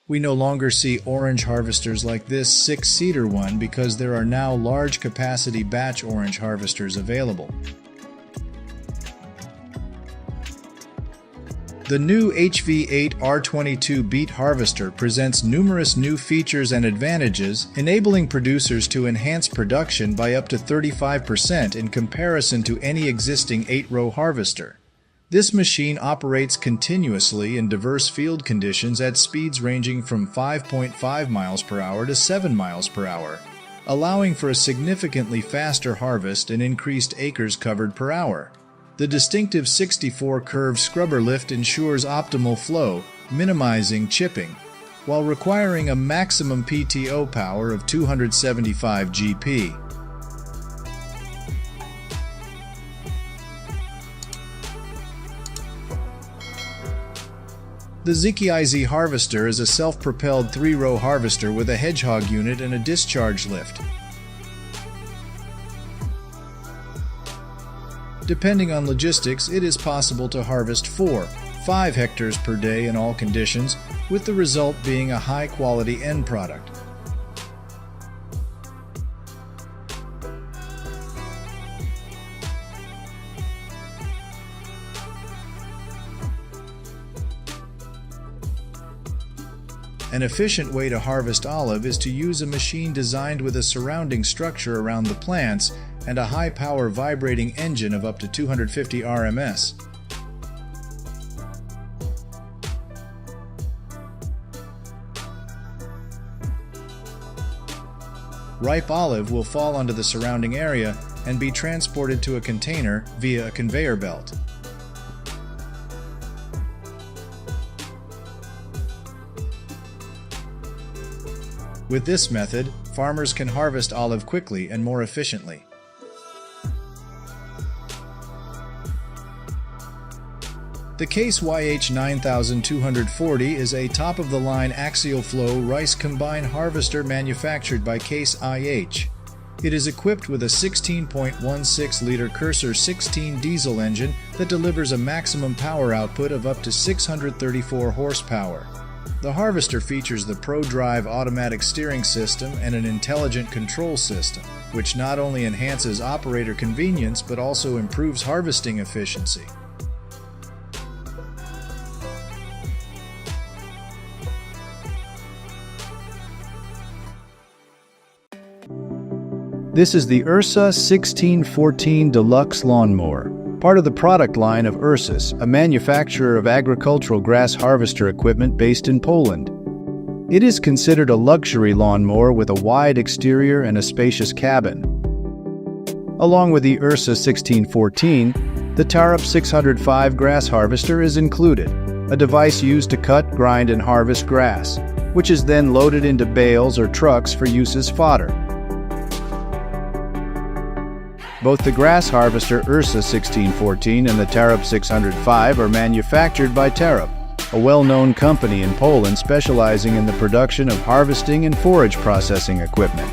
We no longer see orange harvesters like this 6-seater one because there are now large capacity batch orange harvesters available. The new HV8 R22 beet harvester presents numerous new features and advantages, enabling producers to enhance production by up to 35% in comparison to any existing 8-row harvester. This machine operates continuously in diverse field conditions at speeds ranging from 5.5 miles per hour to 7 miles per hour, allowing for a significantly faster harvest and increased acres covered per hour. The distinctive 64-curve scrubber lift ensures optimal flow, minimizing chipping, while requiring a maximum PTO power of 275 GP. The ZKIZ harvester is a self-propelled 3-row harvester with a hedgehog unit and a discharge lift. Depending on logistics, it is possible to harvest 4-5 hectares per day in all conditions, with the result being a high-quality end product. An efficient way to harvest olive is to use a machine designed with a surrounding structure around the plants and a high-power vibrating engine of up to 250 RMS. Ripe olive will fall onto the surrounding area and be transported to a container via a conveyor belt. With this method, farmers can harvest olive quickly and more efficiently. The Case YH9240 is a top-of-the-line axial-flow rice combine harvester manufactured by Case IH. It is equipped with a 16.16-liter Cursor 16 diesel engine that delivers a maximum power output of up to 634 horsepower. The harvester features the ProDrive automatic steering system and an intelligent control system, which not only enhances operator convenience but also improves harvesting efficiency. This is the Ursa 1614 Deluxe Lawnmower, part of the product line of Ursus, a manufacturer of agricultural grass harvester equipment based in Poland. It is considered a luxury lawnmower with a wide exterior and a spacious cabin. Along with the Ursa 1614, the Tarup 605 grass harvester is included, a device used to cut, grind, and harvest grass, which is then loaded into bales or trucks for use as fodder. Both the grass harvester Ursa 1614 and the Tarup 605 are manufactured by Tarup, a well-known company in Poland specializing in the production of harvesting and forage processing equipment.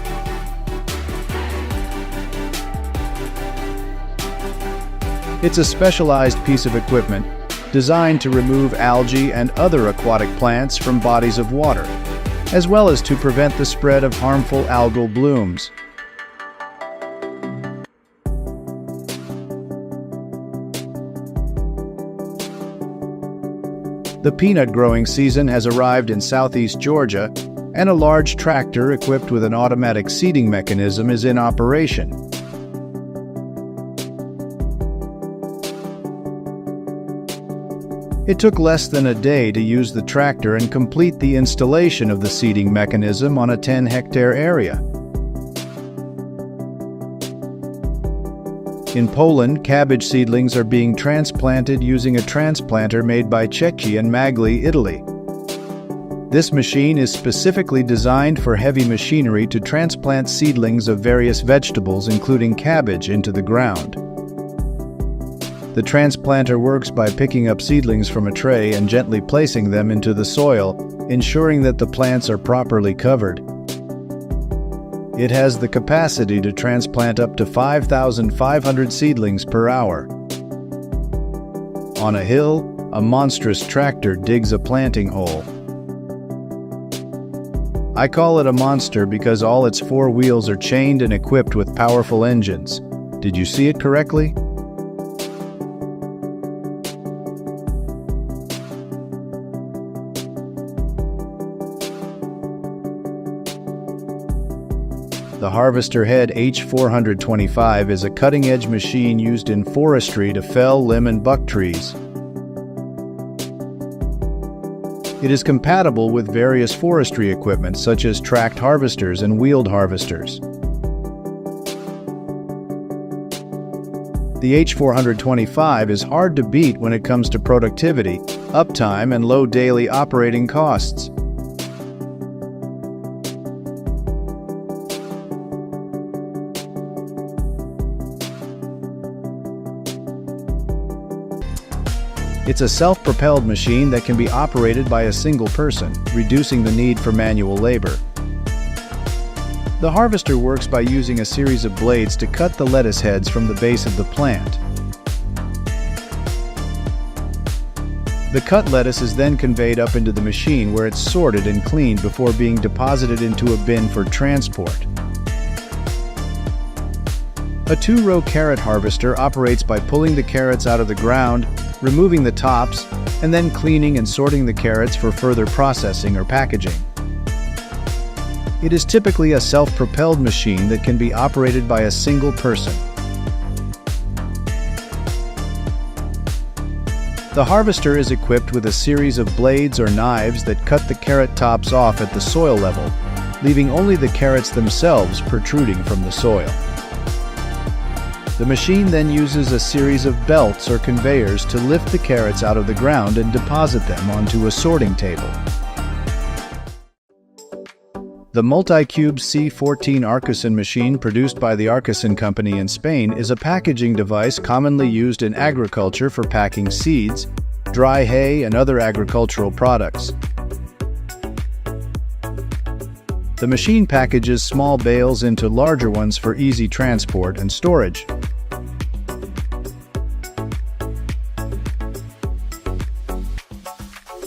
It's a specialized piece of equipment designed to remove algae and other aquatic plants from bodies of water, as well as to prevent the spread of harmful algal blooms. The peanut growing season has arrived in southeast Georgia, and a large tractor equipped with an automatic seeding mechanism is in operation. It took less than a day to use the tractor and complete the installation of the seeding mechanism on a 10-hectare area. In Poland, cabbage seedlings are being transplanted using a transplanter made by Cecchi and Magli, Italy. This machine is specifically designed for heavy machinery to transplant seedlings of various vegetables, including cabbage, into the ground. The transplanter works by picking up seedlings from a tray and gently placing them into the soil, ensuring that the plants are properly covered. It has the capacity to transplant up to 5,500 seedlings per hour. On a hill, a monstrous tractor digs a planting hole. I call it a monster because all its four wheels are chained and equipped with powerful engines. Did you see it correctly? The Harvester Head H425 is a cutting-edge machine used in forestry to fell, limb, and buck trees. It is compatible with various forestry equipment such as tracked harvesters and wheeled harvesters. The H425 is hard to beat when it comes to productivity, uptime, and low daily operating costs. It's a self-propelled machine that can be operated by a single person, reducing the need for manual labor. The harvester works by using a series of blades to cut the lettuce heads from the base of the plant. The cut lettuce is then conveyed up into the machine where it's sorted and cleaned before being deposited into a bin for transport. A two-row carrot harvester operates by pulling the carrots out of the ground, removing the tops, and then cleaning and sorting the carrots for further processing or packaging. It is typically a self-propelled machine that can be operated by a single person. The harvester is equipped with a series of blades or knives that cut the carrot tops off at the soil level, leaving only the carrots themselves protruding from the soil. The machine then uses a series of belts or conveyors to lift the carrots out of the ground and deposit them onto a sorting table. The multi-cube C14 Arcuson machine produced by the Arcuson Company in Spain is a packaging device commonly used in agriculture for packing seeds, dry hay, and other agricultural products. The machine packages small bales into larger ones for easy transport and storage.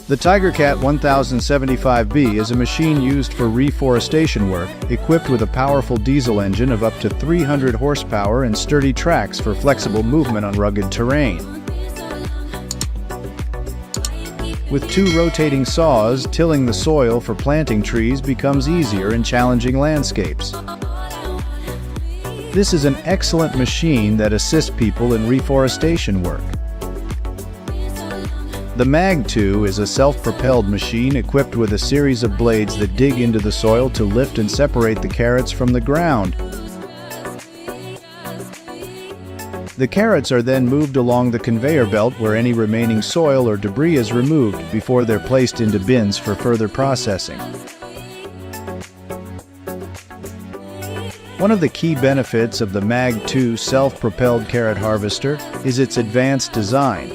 The TigerCat 1075B is a machine used for reforestation work, equipped with a powerful diesel engine of up to 300 horsepower and sturdy tracks for flexible movement on rugged terrain. With two rotating saws, tilling the soil for planting trees becomes easier in challenging landscapes. This is an excellent machine that assists people in reforestation work. The Mag 2 is a self-propelled machine equipped with a series of blades that dig into the soil to lift and separate the carrots from the ground. The carrots are then moved along the conveyor belt where any remaining soil or debris is removed before they're placed into bins for further processing. One of the key benefits of the Mag 2 self-propelled carrot harvester is its advanced design.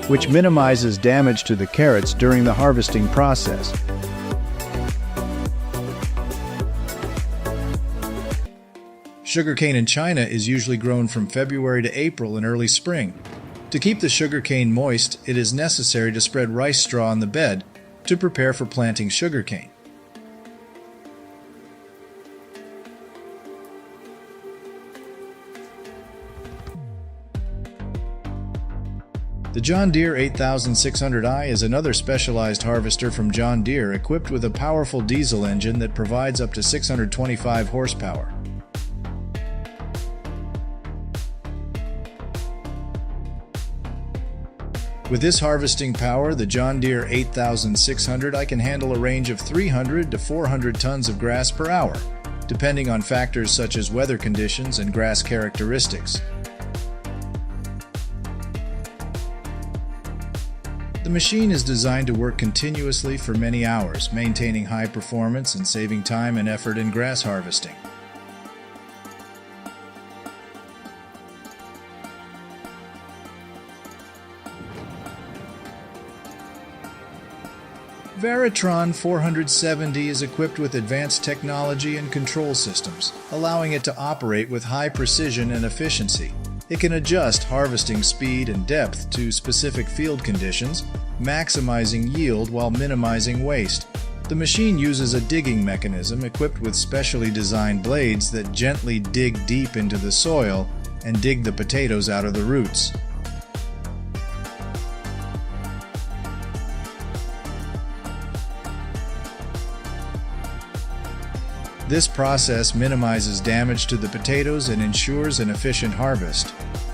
Which minimizes damage to the carrots during the harvesting process. Sugarcane in China is usually grown from February to April and early spring. To keep the sugarcane moist, it is necessary to spread rice straw on the bed to prepare for planting sugarcane. The John Deere 8600i is another specialized harvester from John Deere equipped with a powerful diesel engine that provides up to 625 horsepower. With this harvesting power, the John Deere 8600i can handle a range of 300 to 400 tons of grass per hour, depending on factors such as weather conditions and grass characteristics. The machine is designed to work continuously for many hours, maintaining high performance and saving time and effort in grass harvesting. Veritron 470 is equipped with advanced technology and control systems, allowing it to operate with high precision and efficiency. It can adjust harvesting speed and depth to specific field conditions, maximizing yield while minimizing waste. The machine uses a digging mechanism equipped with specially designed blades that gently dig deep into the soil and dig the potatoes out of the roots. This process minimizes damage to the potatoes and ensures an efficient harvest.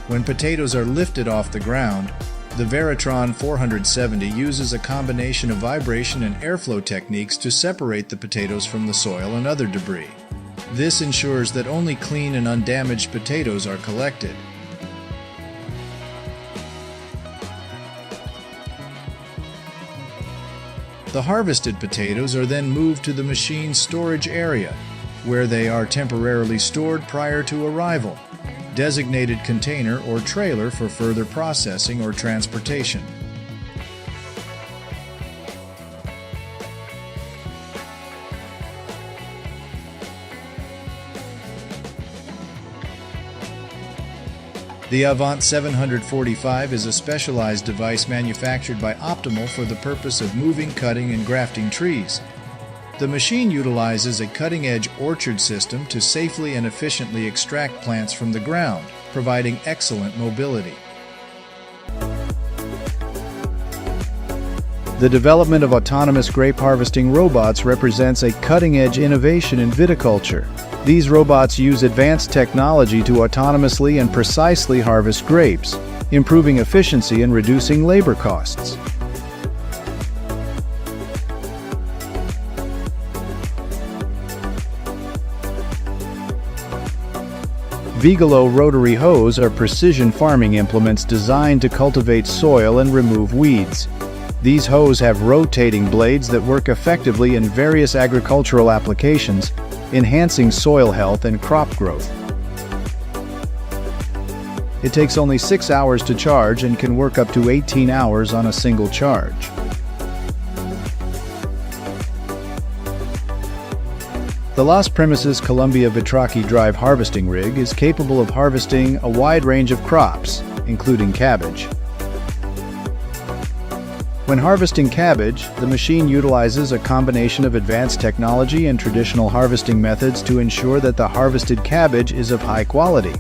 When potatoes are lifted off the ground, the Veritron 470 uses a combination of vibration and airflow techniques to separate the potatoes from the soil and other debris. This ensures that only clean and undamaged potatoes are collected. The harvested potatoes are then moved to the machine's storage area, where they are temporarily stored prior to arrival, designated container or trailer for further processing or transportation. The Avant 745 is a specialized device manufactured by Optimal for the purpose of moving, cutting, and grafting trees. The machine utilizes a cutting-edge orchard system to safely and efficiently extract plants from the ground, providing excellent mobility. The development of autonomous grape harvesting robots represents a cutting-edge innovation in viticulture. These robots use advanced technology to autonomously and precisely harvest grapes, improving efficiency and reducing labor costs. Vigolo rotary hoes are precision farming implements designed to cultivate soil and remove weeds. These hoes have rotating blades that work effectively in various agricultural applications, enhancing soil health and crop growth. It takes only 6 hours to charge and can work up to 18 hours on a single charge. The Las Premises Columbia Vitraki Drive harvesting rig is capable of harvesting a wide range of crops, including cabbage. When harvesting cabbage, the machine utilizes a combination of advanced technology and traditional harvesting methods to ensure that the harvested cabbage is of high quality.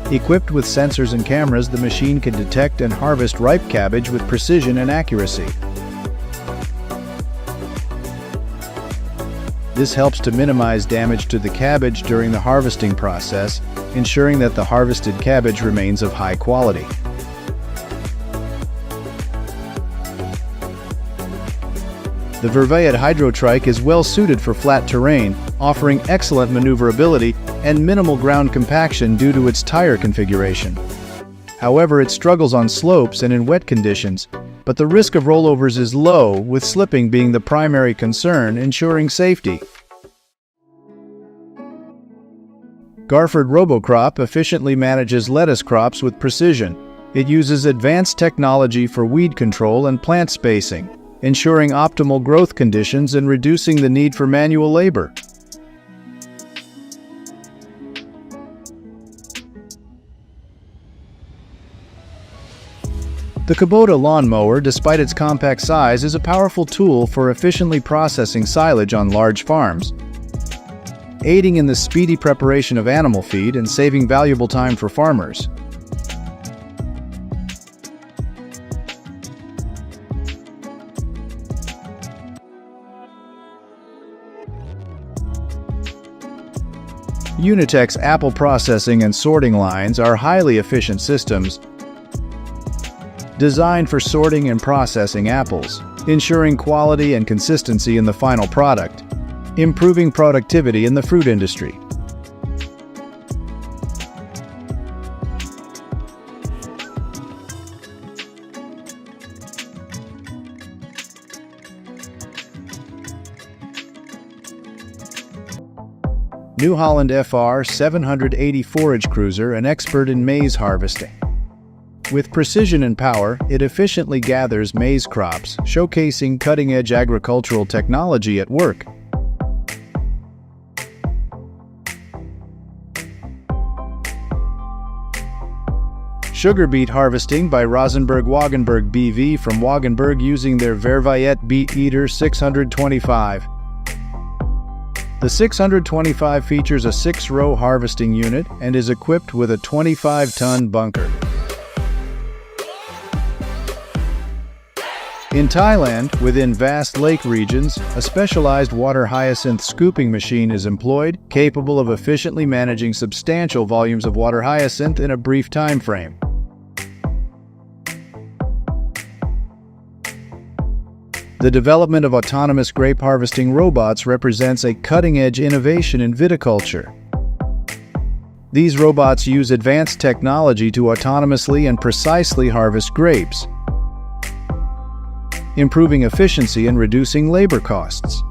Equipped with sensors and cameras, the machine can detect and harvest ripe cabbage with precision and accuracy. This helps to minimize damage to the cabbage during the harvesting process, ensuring that the harvested cabbage remains of high quality. The Verveyed Hydrotrike is well suited for flat terrain, offering excellent maneuverability and minimal ground compaction due to its tire configuration. However, it struggles on slopes and in wet conditions, but the risk of rollovers is low, with slipping being the primary concern, ensuring safety. Garford Robocrop efficiently manages lettuce crops with precision. It uses advanced technology for weed control and plant spacing, ensuring optimal growth conditions and reducing the need for manual labor. The Kubota lawnmower, despite its compact size, is a powerful tool for efficiently processing silage on large farms, aiding in the speedy preparation of animal feed and saving valuable time for farmers. Unitech's apple processing and sorting lines are highly efficient systems designed for sorting and processing apples, ensuring quality and consistency in the final product, improving productivity in the fruit industry. New Holland FR 780 forage cruiser, an expert in maize harvesting. With precision and power, it efficiently gathers maize crops, showcasing cutting-edge agricultural technology at work. Sugar beet harvesting by Rosenberg-Wagenberg BV from Wagenberg using their Verviet Beet Eater 625. The 625 features a 6-row harvesting unit and is equipped with a 25-ton bunker. In Thailand, within vast lake regions, a specialized water hyacinth scooping machine is employed, capable of efficiently managing substantial volumes of water hyacinth in a brief time frame. The development of autonomous grape harvesting robots represents a cutting-edge innovation in viticulture. These robots use advanced technology to autonomously and precisely harvest grapes, improving efficiency and reducing labor costs.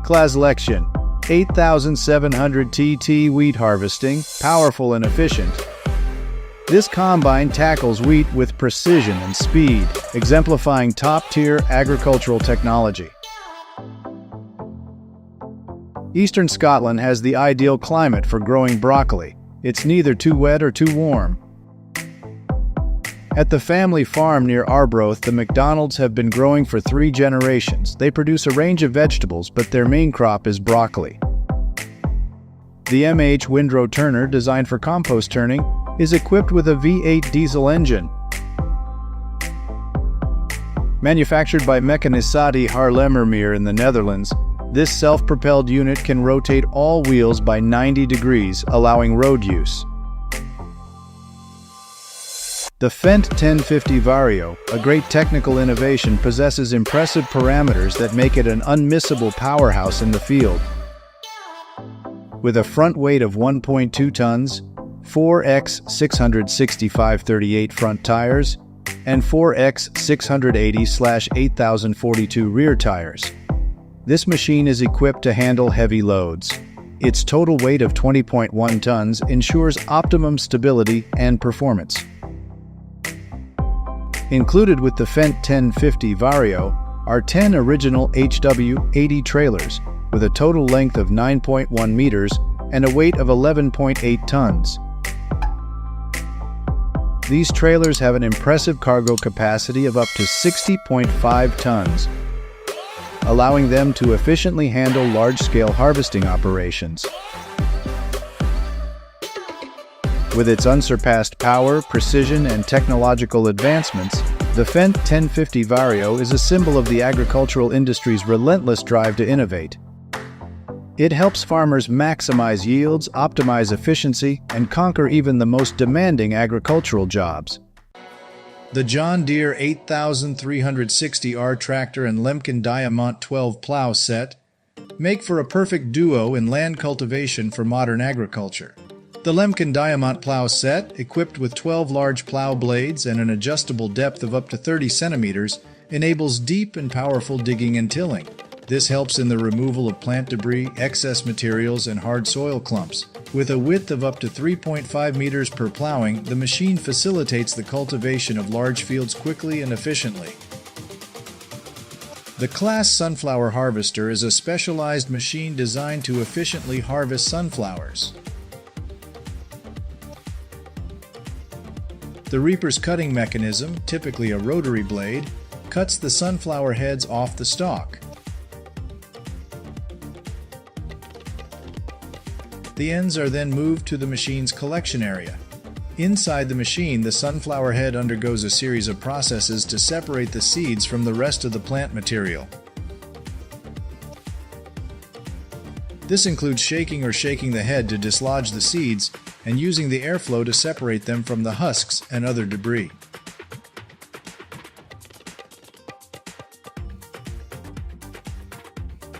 Classlection 8700 TT wheat harvesting, powerful and efficient. This combine tackles wheat with precision and speed, exemplifying top-tier agricultural technology. Eastern Scotland has the ideal climate for growing broccoli. It's neither too wet or too warm. At the family farm near Arbroath, the McDonalds have been growing for 3 generations. They produce a range of vegetables, but their main crop is broccoli. The MH Windrow Turner, designed for compost turning, is equipped with a V8 diesel engine. Manufactured by Mechanisati Haarlemmermeer in the Netherlands, this self-propelled unit can rotate all wheels by 90 degrees, allowing road use. The Fendt 1050 Vario, a great technical innovation, possesses impressive parameters that make it an unmissable powerhouse in the field. With a front weight of 1.2 tons, 4x 665/38 front tires, and 4x 680/8042 rear tires, this machine is equipped to handle heavy loads. Its total weight of 20.1 tons ensures optimum stability and performance. Included with the Fendt 1050 Vario are 10 original HW80 trailers with a total length of 9.1 meters and a weight of 11.8 tons. These trailers have an impressive cargo capacity of up to 60.5 tons, allowing them to efficiently handle large-scale harvesting operations. With its unsurpassed power, precision, and technological advancements, the Fendt 1050 Vario is a symbol of the agricultural industry's relentless drive to innovate. It helps farmers maximize yields, optimize efficiency, and conquer even the most demanding agricultural jobs. The John Deere 8360R tractor and Lemken Diamant 12 plow set make for a perfect duo in land cultivation for modern agriculture. The Lemken Diamant plow set, equipped with 12 large plow blades and an adjustable depth of up to 30 centimeters, enables deep and powerful digging and tilling. This helps in the removal of plant debris, excess materials, and hard soil clumps. With a width of up to 3.5 meters per plowing, the machine facilitates the cultivation of large fields quickly and efficiently. The Class Sunflower Harvester is a specialized machine designed to efficiently harvest sunflowers. The reaper's cutting mechanism, typically a rotary blade, cuts the sunflower heads off the stalk. The ends are then moved to the machine's collection area. Inside the machine, the sunflower head undergoes a series of processes to separate the seeds from the rest of the plant material. This includes shaking the head to dislodge the seeds and using the airflow to separate them from the husks and other debris.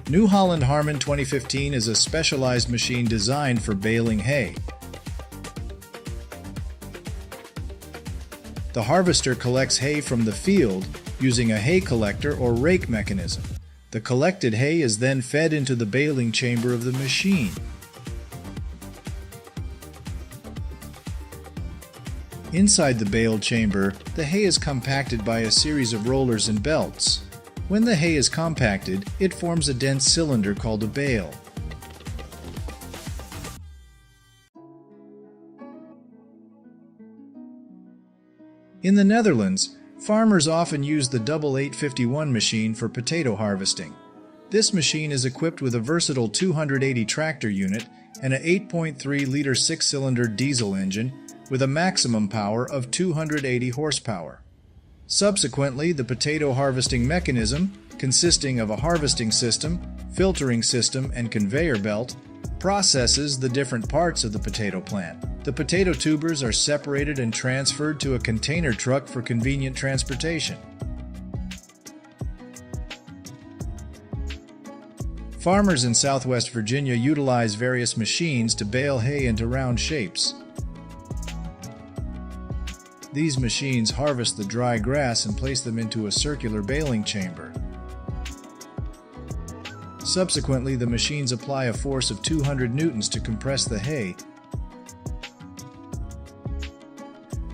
New Holland Harman 2015 is a specialized machine designed for baling hay. The harvester collects hay from the field using a hay collector or rake mechanism. The collected hay is then fed into the baling chamber of the machine. Inside the bale chamber, the hay is compacted by a series of rollers and belts. When the hay is compacted, it forms a dense cylinder called a bale. In the Netherlands, farmers often use the double 851 machine for potato harvesting. This machine is equipped with a versatile 280 tractor unit and an 8.3-liter six-cylinder diesel engine with a maximum power of 280 horsepower. Subsequently, the potato harvesting mechanism, consisting of a harvesting system, filtering system, and conveyor belt, processes the different parts of the potato plant. The potato tubers are separated and transferred to a container truck for convenient transportation. Farmers in Southwest Virginia utilize various machines to bale hay into round shapes. These machines harvest the dry grass and place them into a circular baling chamber. Subsequently, the machines apply a force of 200 newtons to compress the hay,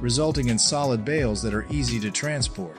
resulting in solid bales that are easy to transport.